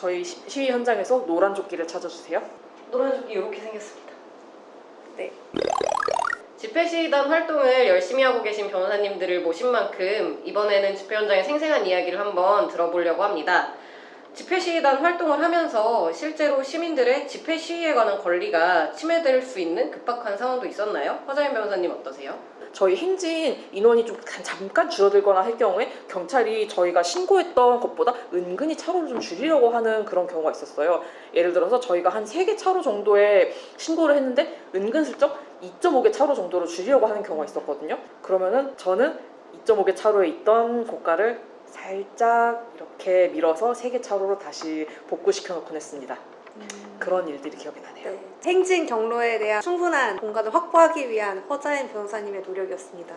저희 시위 현장에서 노란 조끼를 찾아주세요. 노란 조끼 이렇게 생겼습니다. 네. 집회 시위단 활동을 열심히 하고 계신 변호사님들을 모신 만큼 이번에는 집회 현장의 생생한 이야기를 한번 들어보려고 합니다. 집회 시위단 활동을 하면서 실제로 시민들의 집회 시위에 관한 권리가 침해될 수 있는 급박한 상황도 있었나요? 허자연 변호사님 어떠세요? 저희 행진 인원이 좀 잠깐 줄어들거나 할 경우에 경찰이 저희가 신고했던 것보다 은근히 차로를 좀 줄이려고 하는 그런 경우가 있었어요. 예를 들어서 저희가 한 3개 차로 정도의 신고를 했는데 은근슬쩍 2.5개 차로 정도로 줄이려고 하는 경우가 있었거든요. 그러면은 저는 2.5개 차로에 있던 고가를 살짝 이렇게 밀어서 3개 차로로 다시 복구시켜 놓곤 했습니다. 그런 일들이 기억이 나네요. 네. 행진 경로에 대한 충분한 공간을 확보하기 위한 허자연 변호사님의 노력이었습니다.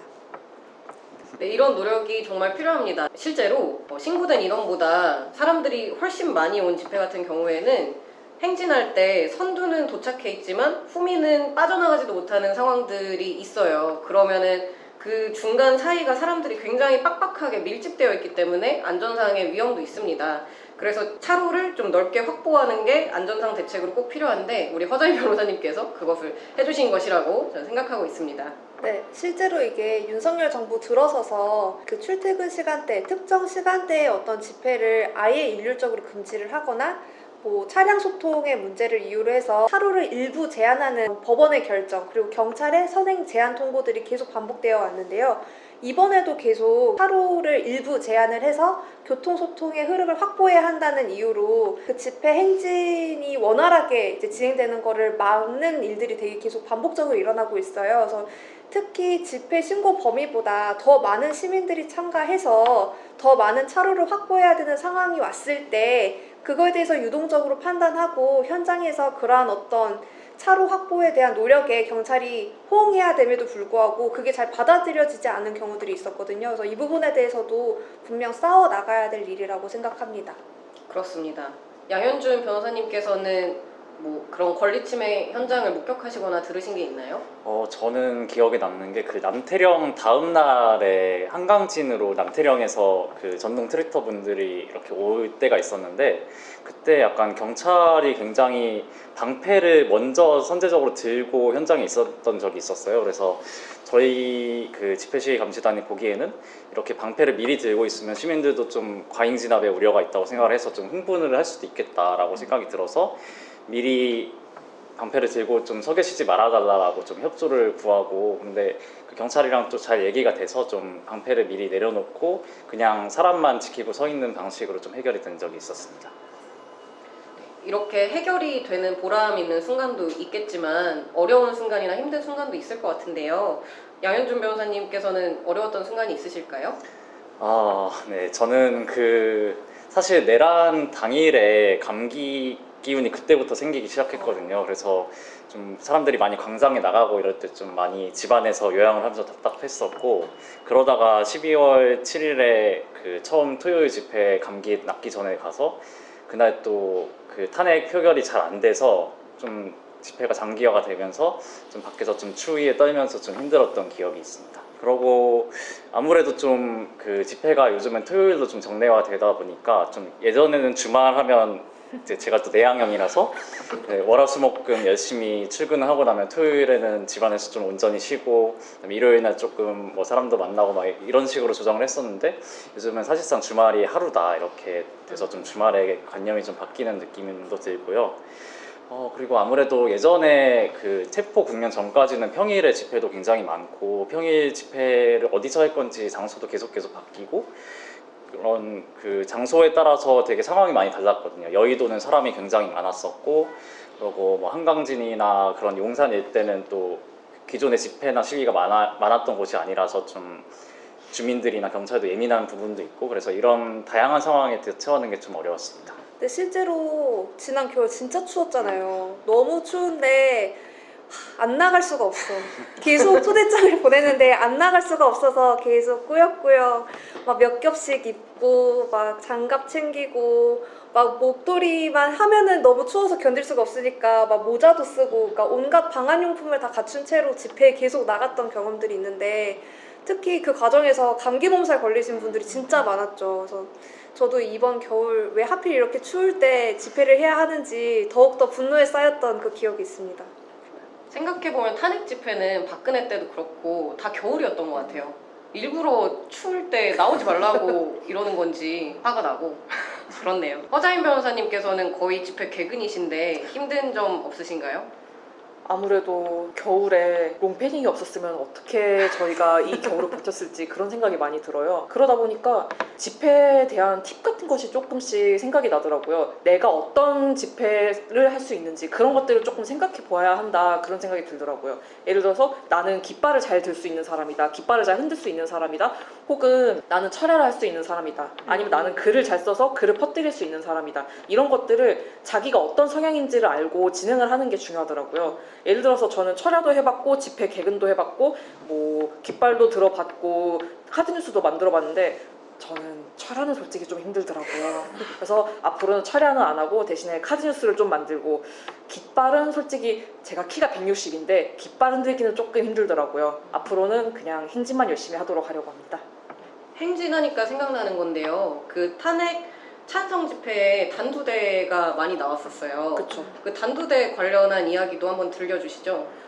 네, 이런 노력이 정말 필요합니다. 실제로 신고된 인원보다 사람들이 훨씬 많이 온 집회 같은 경우에는 행진할 때 선두는 도착해 있지만 후미는 빠져나가지도 못하는 상황들이 있어요. 그러면은 그 중간 사이가 사람들이 굉장히 빡빡하게 밀집되어 있기 때문에 안전상의 위험도 있습니다. 그래서 차로를 좀 넓게 확보하는 게 안전상 대책으로 꼭 필요한데 우리 허자연 변호사님께서 그것을 해주신 것이라고 저는 생각하고 있습니다. 네, 실제로 이게 윤석열 정부 들어서서 그 출퇴근 시간대, 특정 시간대에 어떤 집회를 아예 일률적으로 금지를 하거나 뭐 차량 소통의 문제를 이유로 해서 차로를 일부 제한하는 법원의 결정, 그리고 경찰의 선행 제한 통보들이 계속 반복되어 왔는데요. 이번에도 계속 차로를 일부 제한을 해서 교통소통의 흐름을 확보해야 한다는 이유로 그 집회 행진이 원활하게 이제 진행되는 거를 막는 일들이 되게 계속 반복적으로 일어나고 있어요. 그래서 특히 집회 신고 범위보다 더 많은 시민들이 참가해서 더 많은 차로를 확보해야 되는 상황이 왔을 때 그거에 대해서 유동적으로 판단하고 현장에서 그러한 어떤 차로 확보에 대한 노력에 경찰이 호응해야 됨에도 불구하고 그게 잘 받아들여지지 않은 경우들이 있었거든요. 그래서 이 부분에 대해서도 분명 싸워 나가야 될 일이라고 생각합니다. 그렇습니다. 양현준 변호사님께서는 뭐 그런 권리 침해 현장을 목격하시거나 들으신 게 있나요? 저는 기억에 남는 게 그 남태령 다음 날에 한강진으로 남태령에서 그 전동 트랙터 분들이 이렇게 올 때가 있었는데 그때 약간 경찰이 굉장히 방패를 먼저 선제적으로 들고 현장에 있었던 적이 있었어요. 그래서 저희 그 집회 시위 감시단이 보기에는 이렇게 방패를 미리 들고 있으면 시민들도 좀 과잉 진압의 우려가 있다고 생각을 해서 좀 흥분을 할 수도 있겠다라고 생각이 들어서 미리 방패를 들고 좀 서 계시지 말아달라고 좀 협조를 구하고 근데 그 경찰이랑 또 잘 얘기가 돼서 좀 방패를 미리 내려놓고 그냥 사람만 지키고 서 있는 방식으로 좀 해결이 된 적이 있었습니다. 이렇게 해결이 되는 보람 있는 순간도 있겠지만 어려운 순간이나 힘든 순간도 있을 것 같은데요. 양현준 변호사님께서는 어려웠던 순간이 있으실까요? 네. 저는 사실 내란 당일에 감기 기운이 그때부터 생기기 시작했거든요. 그래서 좀 사람들이 많이 광장에 나가고 이럴 때 좀 많이 집안에서 요양을 하면서 답답했었고 그러다가 12월 7일에 그 처음 토요일 집회 감기 낫기 전에 가서 그날 또 그 탄핵 표결이 잘 안 돼서 좀 집회가 장기화가 되면서 좀 밖에서 좀 추위에 떨면서 좀 힘들었던 기억이 있습니다. 그러고 아무래도 좀 그 집회가 요즘엔 토요일도 좀 정례화 되다 보니까 좀 예전에는 주말 하면 이제 제가 또 내향형이라서 월화수목금 열심히 출근을 하고 나면 토요일에는 집안에서 좀 온전히 쉬고 일요일날 조금 뭐 사람도 만나고 막 이런 식으로 조정을 했었는데 요즘은 사실상 주말이 하루다 이렇게 돼서 좀 주말에 관념이 좀 바뀌는 느낌도 들고요. 그리고 아무래도 예전에 그 체포 국면 전까지는 평일에 집회도 굉장히 많고 평일 집회를 어디서 할 건지 장소도 계속 바뀌고 그런 그 장소에 따라서 되게 상황이 많이 달랐거든요. 여의도는 사람이 굉장히 많았었고 그리고 뭐 한강진이나 그런 용산 일대는 또 기존의 집회나 시위가 많았던 곳이 아니라서 좀 주민들이나 경찰도 예민한 부분도 있고 그래서 이런 다양한 상황에 대처하는 게 좀 어려웠습니다. 근데 실제로 지난 겨울 진짜 추웠잖아요. 너무 추운데 안 나갈 수가 없어. 계속 초대장을 보내는데 안 나갈 수가 없어서 계속 꾸역꾸역 막 몇 겹씩 입고 막 장갑 챙기고 막 목도리만 하면은 너무 추워서 견딜 수가 없으니까 막 모자도 쓰고 그러니까 온갖 방한용품을 다 갖춘 채로 집회에 계속 나갔던 경험들이 있는데 특히 그 과정에서 감기 몸살 걸리신 분들이 진짜 많았죠. 그래서 저도 이번 겨울 왜 하필 이렇게 추울 때 집회를 해야 하는지 더욱더 분노에 쌓였던 그 기억이 있습니다. 생각해보면 탄핵 집회는 박근혜 때도 그렇고 다 겨울이었던 것 같아요. 일부러 추울 때 나오지 말라고 이러는 건지 화가 나고 그렇네요. 허자인 변호사님께서는 거의 집회 개근이신데 힘든 점 없으신가요? 아무래도 겨울에 롱패딩이 없었으면 어떻게 저희가 이 겨울을 버텼을지 그런 생각이 많이 들어요. 그러다 보니까 집회에 대한 팁 같은 것이 조금씩 생각이 나더라고요. 내가 어떤 집회를 할 수 있는지 그런 것들을 조금 생각해 보아야 한다, 그런 생각이 들더라고요. 예를 들어서 나는 깃발을 잘 들 수 있는 사람이다, 깃발을 잘 흔들 수 있는 사람이다, 혹은 나는 철야를 할 수 있는 사람이다, 아니면 나는 글을 잘 써서 글을 퍼뜨릴 수 있는 사람이다, 이런 것들을 자기가 어떤 성향인지를 알고 진행을 하는 게 중요하더라고요. 예를 들어서 저는 철야도 해봤고 집회 개근도 해봤고 뭐 깃발도 들어봤고 카드뉴스도 만들어봤는데 저는 철야는 솔직히 좀 힘들더라고요. 그래서 앞으로는 철야는 안 하고 대신에 카드뉴스를 좀 만들고, 깃발은 솔직히 제가 키가 160인데 깃발 흔들기는 조금 힘들더라고요. 앞으로는 그냥 행진만 열심히 하도록 하려고 합니다. 행진하니까 생각나는 건데요. 그 탄핵 찬성 집회에 단두대가 많이 나왔었어요. 그쵸. 그 단두대 관련한 이야기도 한번 들려주시죠.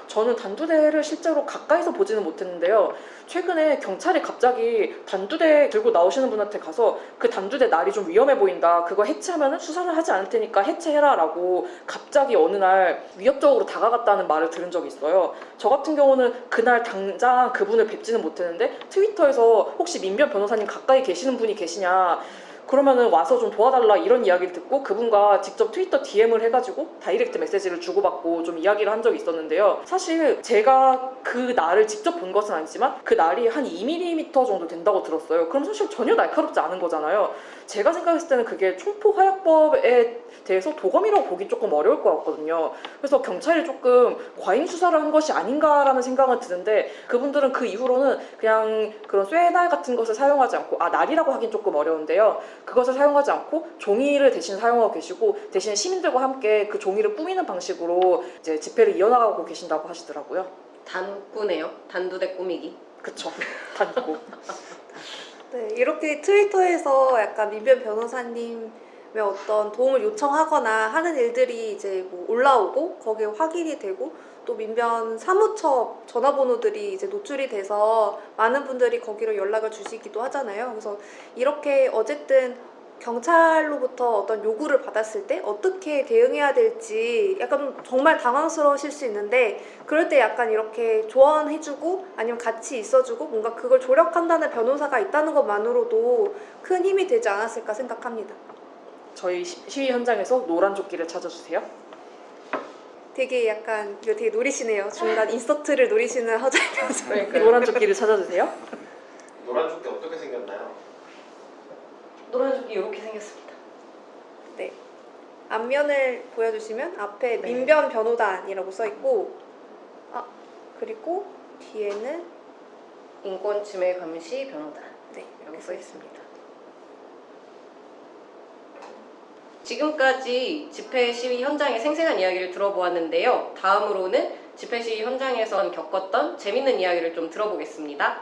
저는 단두대를 실제로 가까이서 보지는 못했는데요. 최근에 경찰이 갑자기 단두대 들고 나오시는 분한테 가서 그 단두대 날이 좀 위험해 보인다, 그거 해체하면 수사를 하지 않을 테니까 해체해라 라고 갑자기 어느 날 위협적으로 다가갔다는 말을 들은 적이 있어요. 저 같은 경우는 그날 당장 그분을 뵙지는 못했는데 트위터에서 혹시 민변 변호사님 가까이 계시는 분이 계시냐, 그러면은 와서 좀 도와달라, 이런 이야기를 듣고 그분과 직접 트위터 DM을 해가지고 다이렉트 메시지를 주고받고 좀 이야기를 한 적이 있었는데요. 사실 제가 그 날을 직접 본 것은 아니지만 그 날이 한 2mm 정도 된다고 들었어요. 그럼 사실 전혀 날카롭지 않은 거잖아요. 제가 생각했을 때는 그게 총포화약법에 대해서 도검이라고 보기 조금 어려울 것 같거든요. 그래서 경찰이 조금 과잉 수사를 한 것이 아닌가라는 생각은 드는데, 그분들은 그 이후로는 그냥 그런 쇠날 같은 것을 사용하지 않고, 날이라고 하긴 조금 어려운데요, 그것을 사용하지 않고 종이를 대신 사용하고 계시고, 대신 시민들과 함께 그 종이를 꾸미는 방식으로 이제 집회를 이어나가고 계신다고 하시더라고요. 단꾸네요. 단두대 꾸미기. 그쵸. 단고. 네, 이렇게 트위터에서 약간 민변 변호사님의 어떤 도움을 요청하거나 하는 일들이 이제 뭐 올라오고 거기에 확인이 되고, 또 민변 사무처 전화번호들이 이제 노출이 돼서 많은 분들이 거기로 연락을 주시기도 하잖아요. 그래서 이렇게 어쨌든 경찰로부터 어떤 요구를 받았을 때 어떻게 대응해야 될지 약간 정말 당황스러우실 수 있는데, 그럴 때 약간 이렇게 조언해주고 아니면 같이 있어주고 뭔가 그걸 조력한다는 변호사가 있다는 것만으로도 큰 힘이 되지 않았을까 생각합니다. 저희 시위 현장에서 노란 조끼를 찾아주세요. 되게 약간 이거 되게 노리시네요. 중간 인서트를 노리시는 허자의 변호사. 그러니까 노란 조끼를 찾아주세요. 노란 조끼 어떻게 생겼나요? 노란 조끼 이렇게 생겼습니다. 네. 앞면을 보여주시면 앞에 네. 민변 변호단이라고 써있고, 그리고 뒤에는 인권침해 감시 변호단. 네, 이라고 써 있습니다. 지금까지 집회 시위 현장의 생생한 이야기를 들어보았는데요. 다음으로는 집회 시위 현장에서 겪었던 재밌는 이야기를 좀 들어보겠습니다.